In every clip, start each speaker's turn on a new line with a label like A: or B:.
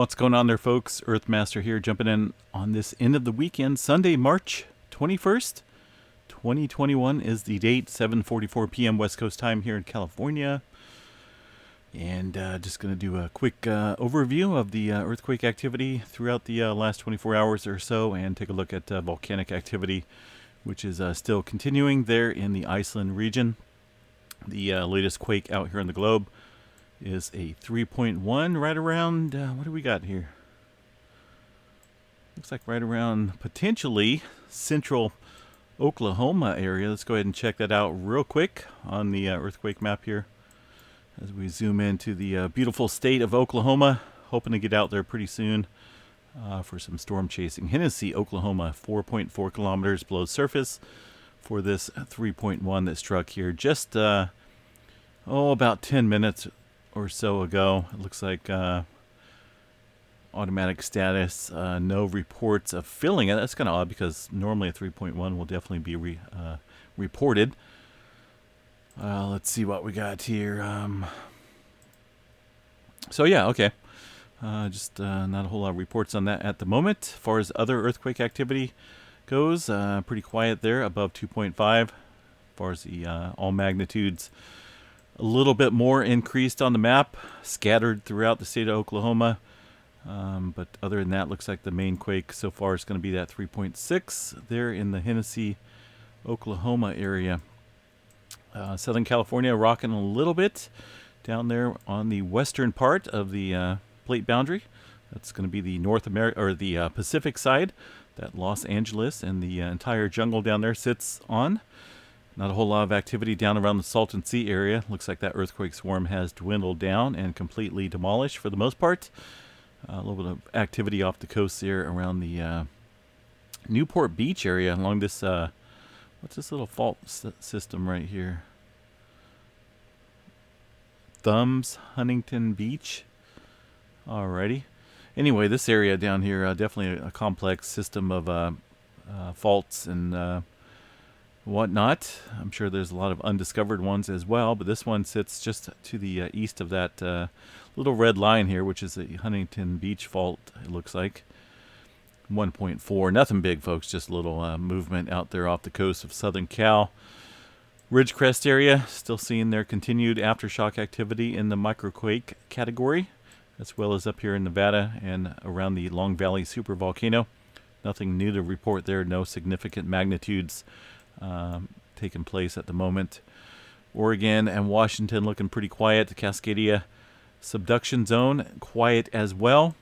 A: What's going on there, folks? Earthmaster here, jumping in on this end of the weekend. Sunday, March 21st, 2021 is the date, 7:44 p.m. West Coast time here in California. And just going to do a quick overview of the earthquake activity throughout the last 24 hours or so, and take a look at volcanic activity, which is still continuing there in the Iceland region. The latest quake out here on the globe is a 3.1 right around, what do we got here? Looks like right around potentially central Oklahoma area. Let's go ahead and check that out real quick on the earthquake map here as we zoom into the beautiful state of Oklahoma. Hoping to get out there pretty soon for some storm chasing. Hennessy, Oklahoma, 4.4 kilometers below surface for this 3.1 that struck here just about 10 minutes or so ago. It looks like automatic status, no reports of filling it. That's kind of odd because normally a 3.1 will definitely be reported. Let's see what we got here. So yeah, okay. Just not a whole lot of reports on that at the moment. As far as other earthquake activity goes, pretty quiet there, above 2.5. As far as the all magnitudes, a little bit more increased on the map, scattered throughout the state of Oklahoma. But other than that, looks like the main quake so far is going to be that 3.6 there in the Hennessy, Oklahoma area. Southern California rocking a little bit down there on the western part of the plate boundary. That's going to be the North America or the Pacific side that Los Angeles and the entire jungle down there sits on. Not a whole lot of activity down around the Salton Sea area. Looks like that earthquake swarm has dwindled down and completely demolished for the most part. A little bit of activity off the coast there around the Newport Beach area along this, what's this little fault system right here? Thumbs, Huntington Beach. Alrighty. Anyway, this area down here, definitely a complex system of faults and whatnot. I'm sure there's a lot of undiscovered ones as well, but this one sits just to the east of that little red line here, which is the Huntington Beach fault, it looks like. 1.4, nothing big, folks, just a little movement out there off the coast of Southern Cal. Ridgecrest area, still seeing their continued aftershock activity in the microquake category, as well as up here in Nevada and around the Long Valley supervolcano. Nothing new to report there, no significant magnitudes taking place at the moment. Oregon and Washington looking pretty quiet. The Cascadia subduction zone quiet as well.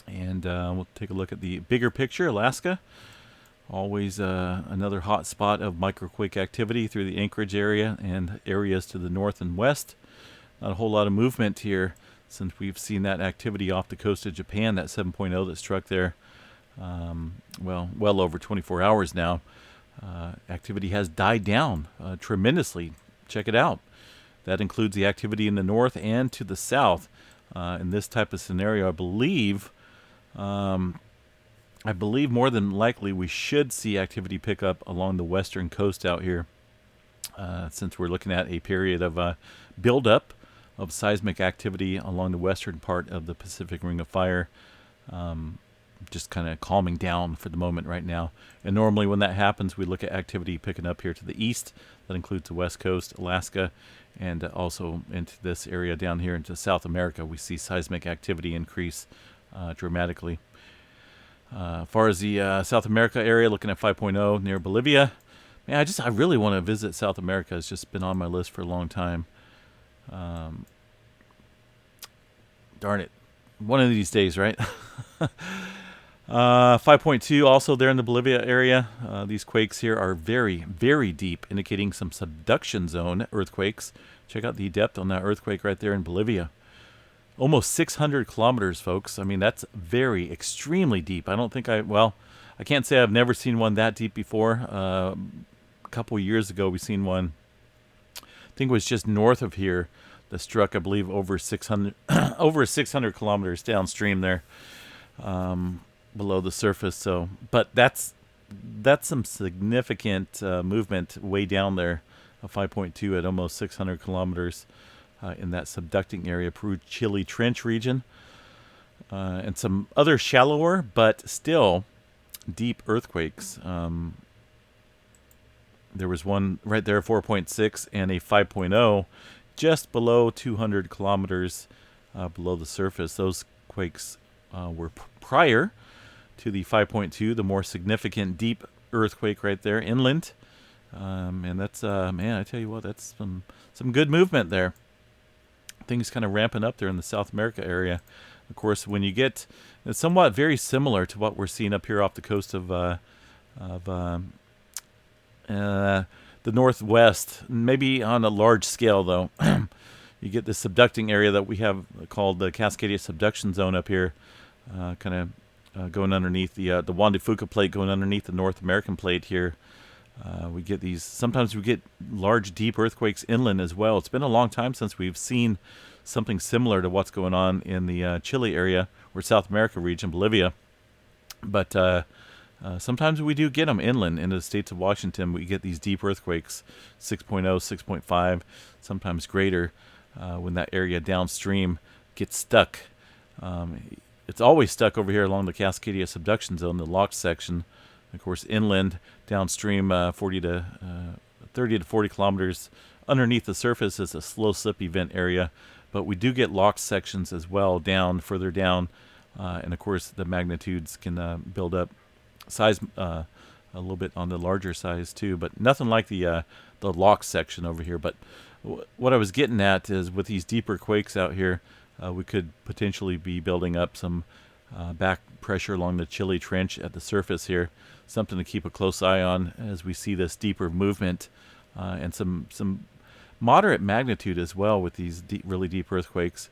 A: And we'll take a look at the bigger picture. Alaska, always another hot spot of microquake activity through the Anchorage area and areas to the north and west. Not a whole lot of movement here since we've seen that activity off the coast of Japan, that 7.0 that struck there well over 24 hours now. Activity has died down tremendously. Check it out. That includes the activity in the north and to the south. In this type of scenario, I believe more than likely we should see activity pick up along the western coast out here, since we're looking at a period of buildup of seismic activity along the western part of the Pacific Ring of Fire. Just kind of calming down for the moment right now. And normally when that happens, we look at activity picking up here to the east. That includes the west coast, Alaska, and also into this area down here into South America. We see seismic activity increase dramatically. As far as the South America area, looking at 5.0 near Bolivia. Man, I really want to visit South America. It's just been on my list for a long time. Darn it. One of these days, right? 5.2 also there in the Bolivia area. These quakes here are very, very deep, indicating some subduction zone earthquakes. Check out the depth on that earthquake right there in Bolivia. Almost 600 kilometers, folks. I mean, that's very, extremely deep. I can't say I've never seen one that deep before. A couple years ago, we seen one, I think it was just north of here, that struck, I believe, over 600 kilometers downstream there, below the surface. So, but that's some significant movement way down there. A 5.2 at almost 600 kilometers in that subducting area, Peru Chile Trench region. and some other shallower but still deep earthquakes. There was one right there, 4.6, and a 5.0, just below 200 kilometers below the surface. Those quakes were prior to the 5.2, the more significant deep earthquake right there inland. And that's, man, I tell you what, that's some good movement there. Things kind of ramping up there in the South America area. Of course, when you get, it's somewhat very similar to what we're seeing up here off the coast of the northwest, maybe on a large scale though. You get this subducting area that we have called the Cascadia subduction zone up here, kind of going underneath the Juan de Fuca plate, going underneath the North American plate here. We get these, sometimes we get large deep earthquakes inland as well. It's been a long time since we've seen something similar to what's going on in the Chile area or South America region, Bolivia. But sometimes we do get them inland into the states of Washington. We get these deep earthquakes, 6.0, 6.5, sometimes greater, when that area downstream gets stuck. It's always stuck over here along the Cascadia subduction zone, the locked section. Of course, inland, downstream, 30 to 40 kilometers underneath the surface is a slow slip event area. But we do get locked sections as well down, further down. And of course, the magnitudes can build up size a little bit on the larger size too, but nothing like the lock section over here. But what I was getting at is with these deeper quakes out here, we could potentially be building up some back pressure along the Chile Trench at the surface here. Something to keep a close eye on as we see this deeper movement, and some moderate magnitude as well with these really deep earthquakes.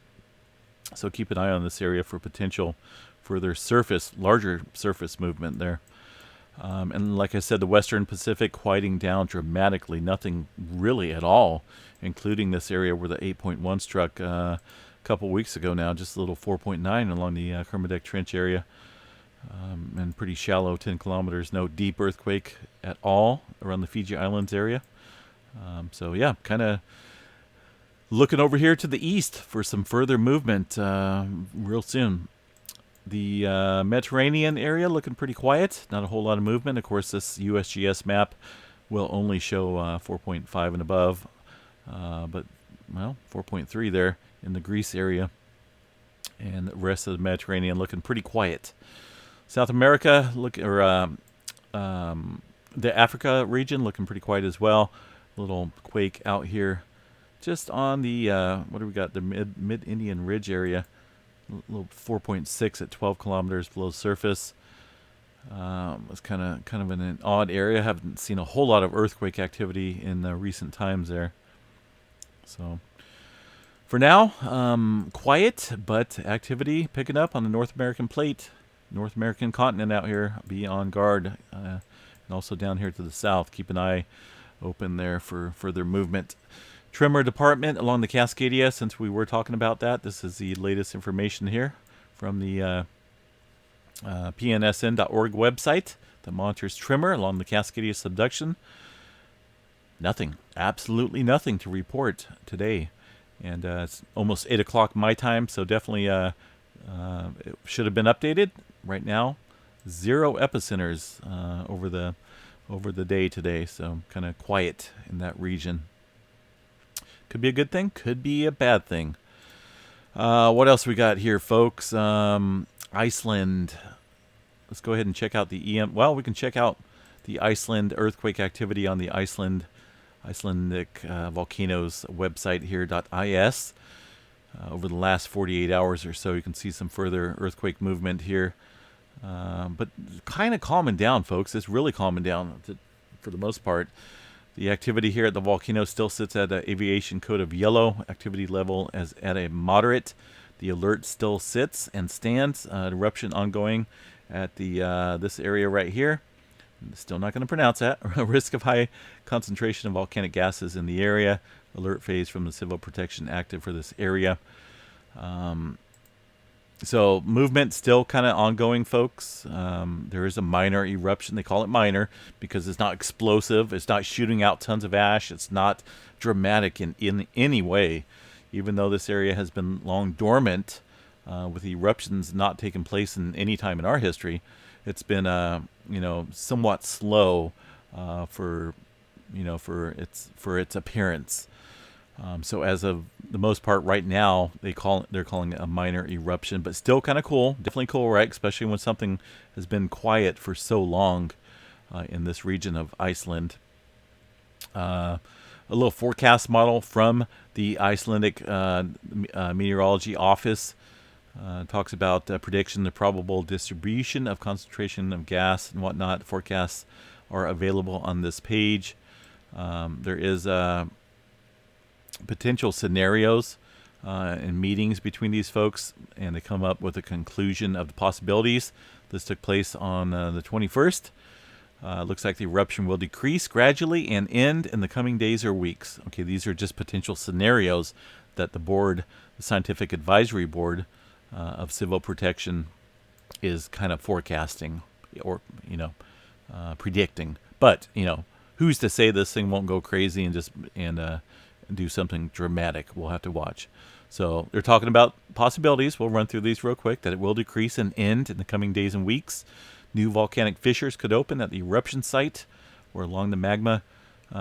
A: So keep an eye on this area for potential further larger surface movement there. And like I said, the Western Pacific quieting down dramatically, nothing really at all, including this area where the 8.1 struck a couple weeks ago now, just a little 4.9 along the Kermadec Trench area. And pretty shallow, 10 kilometers, no deep earthquake at all around the Fiji Islands area. So yeah, kind of looking over here to the east for some further movement real soon. The Mediterranean area looking pretty quiet, not a whole lot of movement. Of course, this USGS map will only show 4.5 and above, but, well, 4.3 there in the Greece area. And the rest of the Mediterranean looking pretty quiet. South America, the Africa region looking pretty quiet as well. A little quake out here just on the, what do we got, the mid-Indian Ridge area. A little 4.6 at 12 kilometers below surface. It's kind of in an odd area. Haven't seen a whole lot of earthquake activity in recent times there. So for now, quiet, but activity picking up on the North American plate, North American continent out here. Be on guard, and also down here to the south. Keep an eye open there for further movement. Tremor department along the Cascadia, since we were talking about that, this is the latest information here from the pnsn.org website that monitors tremor along the Cascadia subduction. Nothing, absolutely nothing to report today. And it's almost 8 o'clock my time, so definitely it should have been updated. Right now, 0 epicenters over the day today, so kind of quiet in that region. Could be a good thing, could be a bad thing. What else we got here, folks? Iceland. Let's go ahead and check out the EM. Well, we can check out the Iceland earthquake activity on the Icelandic volcanoes website here, .is. Over the last 48 hours or so, you can see some further earthquake movement here. But kind of calming down, folks. It's really calming down for the most part. The activity here at the volcano still sits at an aviation code of yellow. Activity level is at a moderate. The alert still sits and stands. Eruption ongoing at the this area right here. Still not going to pronounce that. Risk of high concentration of volcanic gases in the area. Alert phase from the Civil Protection active for this area. So movement still kind of ongoing, folks. There is a minor eruption. They call it minor because it's not explosive. It's not shooting out tons of ash. It's not dramatic in any way. Even though this area has been long dormant, with eruptions not taking place in any time in our history. It's been somewhat slow for its appearance. So as of the most part right now, they're calling it a minor eruption, but still kind of cool. Definitely cool, right? Especially when something has been quiet for so long in this region of Iceland. A little forecast model from the Icelandic Meteorology Office talks about prediction the probable distribution of concentration of gas and whatnot. Forecasts are available on this page. There is potential scenarios and meetings between these folks, and they come up with a conclusion of the possibilities. This took place on the 21st. Looks like the eruption will decrease gradually and end in the coming days or weeks. Okay, these are just potential scenarios that the board, the Scientific Advisory Board of Civil Protection, is kind of forecasting or predicting. But who's to say this thing won't go crazy and do something dramatic? We'll have to watch. So they're talking about possibilities. We'll run through these real quick. That it will decrease and end in the coming days and weeks. New volcanic fissures could open at the eruption site or along the magma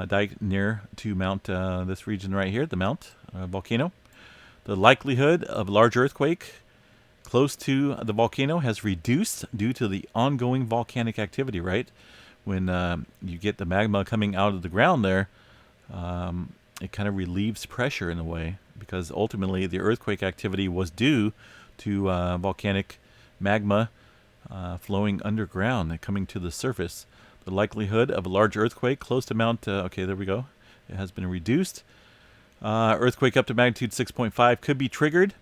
A: dike near to Mount, this region right here, the Mount volcano. The likelihood of large earthquake close to the volcano has reduced due to the ongoing volcanic activity, right? When you get the magma coming out of the ground there, it kind of relieves pressure in a way, because ultimately the earthquake activity was due to volcanic magma flowing underground and coming to the surface. The likelihood of a large earthquake close to Mount, okay, there we go. It has been reduced. Earthquake up to magnitude 6.5 could be triggered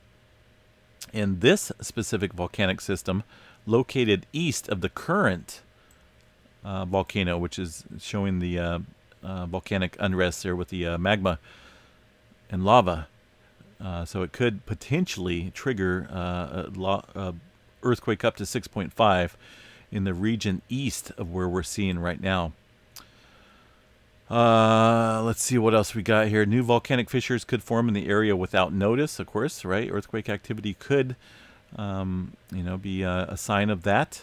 A: in this specific volcanic system located east of the current volcano, which is showing the volcanic unrest there with the magma and lava. So it could potentially trigger a earthquake up to 6.5 in the region east of where we're seeing right now. Let's see what else we got here. New volcanic fissures could form in the area without notice, of course, right? Earthquake activity could, be a sign of that.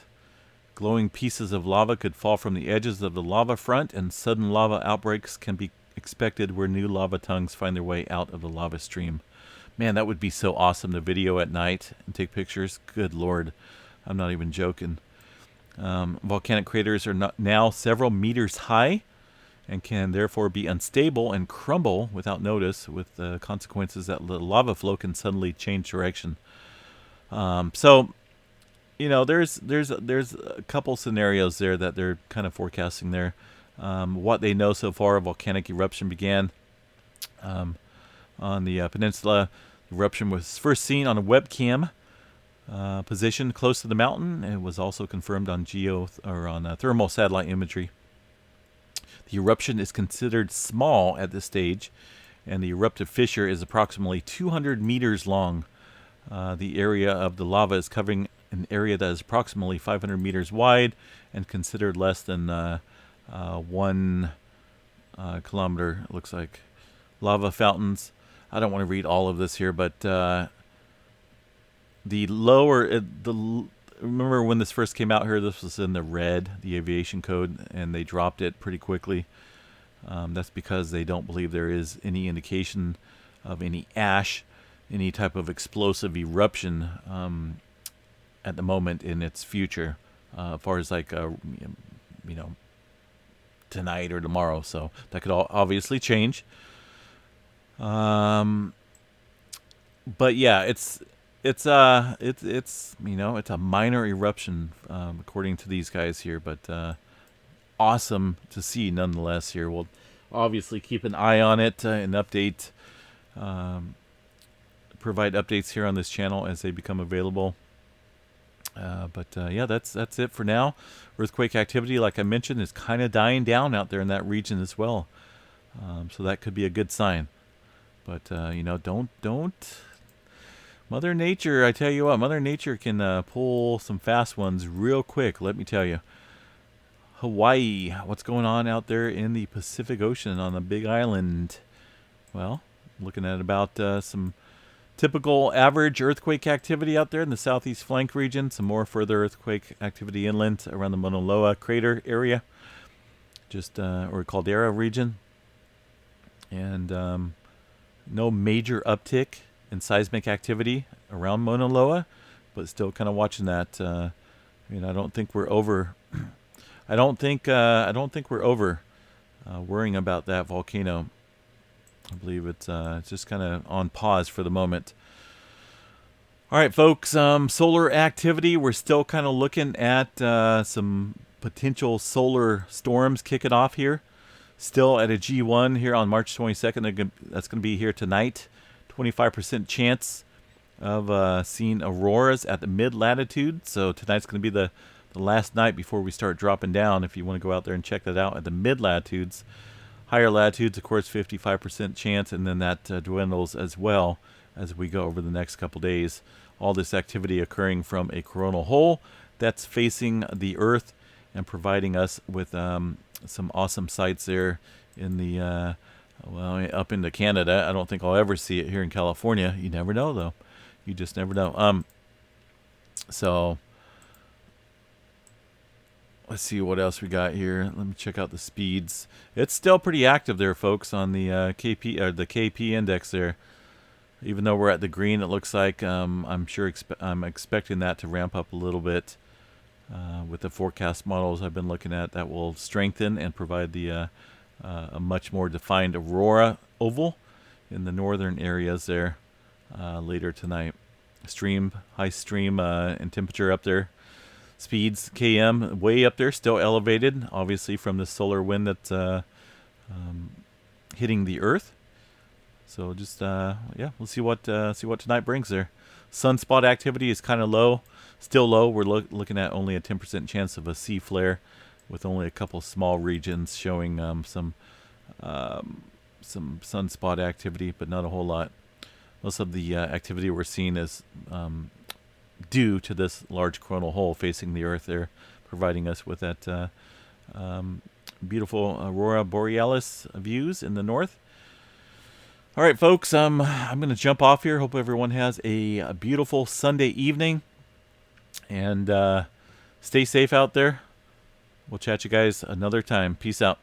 A: Glowing pieces of lava could fall from the edges of the lava front, and sudden lava outbreaks can be expected where new lava tongues find their way out of the lava stream. Man, that would be so awesome to video at night and take pictures. Good Lord. I'm not even joking. Volcanic craters are now several meters high and can therefore be unstable and crumble without notice, with the consequences that the lava flow can suddenly change direction. So, there's a couple scenarios there that they're kind of forecasting there. What they know so far, a volcanic eruption began on the peninsula. The eruption was first seen on a webcam position close to the mountain. It was also confirmed on thermal satellite imagery. The eruption is considered small at this stage, and the eruptive fissure is approximately 200 meters long. The area of the lava is covering an area that is approximately 500 meters wide and considered less than 1 kilometer, it looks like. Lava fountains. I don't want to read all of this here, but remember when this first came out here, this was in the red, the aviation code, and they dropped it pretty quickly. That's because they don't believe there is any indication of any ash, any type of explosive eruption at the moment in its future, as far as tonight or tomorrow. So that could obviously change. But yeah, it's a minor eruption according to these guys here, but awesome to see nonetheless here. We'll obviously keep an eye on it and provide updates here on this channel as they become available. Yeah, that's it for now. Earthquake activity, like I mentioned, is kind of dying down out there in that region as well. So that could be a good sign. But don't. Mother Nature, I tell you what, Mother Nature can pull some fast ones real quick, let me tell you. Hawaii, what's going on out there in the Pacific Ocean on the Big Island? Well, looking at about some Typical average earthquake activity out there in the southeast flank region. Some more further earthquake activity inland around the Mauna Loa crater area, just or caldera region. And no major uptick in seismic activity around Mauna Loa, but still kind of watching that. I don't think we're over. I don't think we're over worrying about that volcano. I believe it's just kind of on pause for the moment. All right, folks. Solar activity. We're still kind of looking at some potential solar storms kicking off here. Still at a G1 here on March 22nd. That's going to be here tonight. 25% chance of seeing auroras at the mid-latitude. So tonight's going to be the last night before we start dropping down. If you want to go out there and check that out at the mid-latitudes. Higher latitudes, of course, 55% chance, and then that dwindles as well as we go over the next couple days. All this activity occurring from a coronal hole that's facing the Earth and providing us with some awesome sights there in the, up into Canada. I don't think I'll ever see it here in California. You never know, though. You just never know. So let's see what else we got here. Let me check out the speeds. It's still pretty active there, folks, on the KP or the KP index there. Even though we're at the green, it looks like I'm expecting that to ramp up a little bit with the forecast models I've been looking at. That will strengthen and provide the a much more defined aurora oval in the northern areas there later tonight. High stream and temperature up there. Speeds km way up there, still elevated, obviously from the solar wind that's hitting the Earth. So just we'll see what tonight brings there. Sunspot activity is kind of low, still low. We're looking at only a 10% chance of a C flare, with only a couple small regions showing some sunspot activity, but not a whole lot. Most of the activity we're seeing is due to this large coronal hole facing the Earth there, providing us with that beautiful aurora borealis views in the north. All right, folks, I'm going to jump off here. Hope everyone has a beautiful Sunday evening, and stay safe out there. We'll chat you guys another time. Peace out.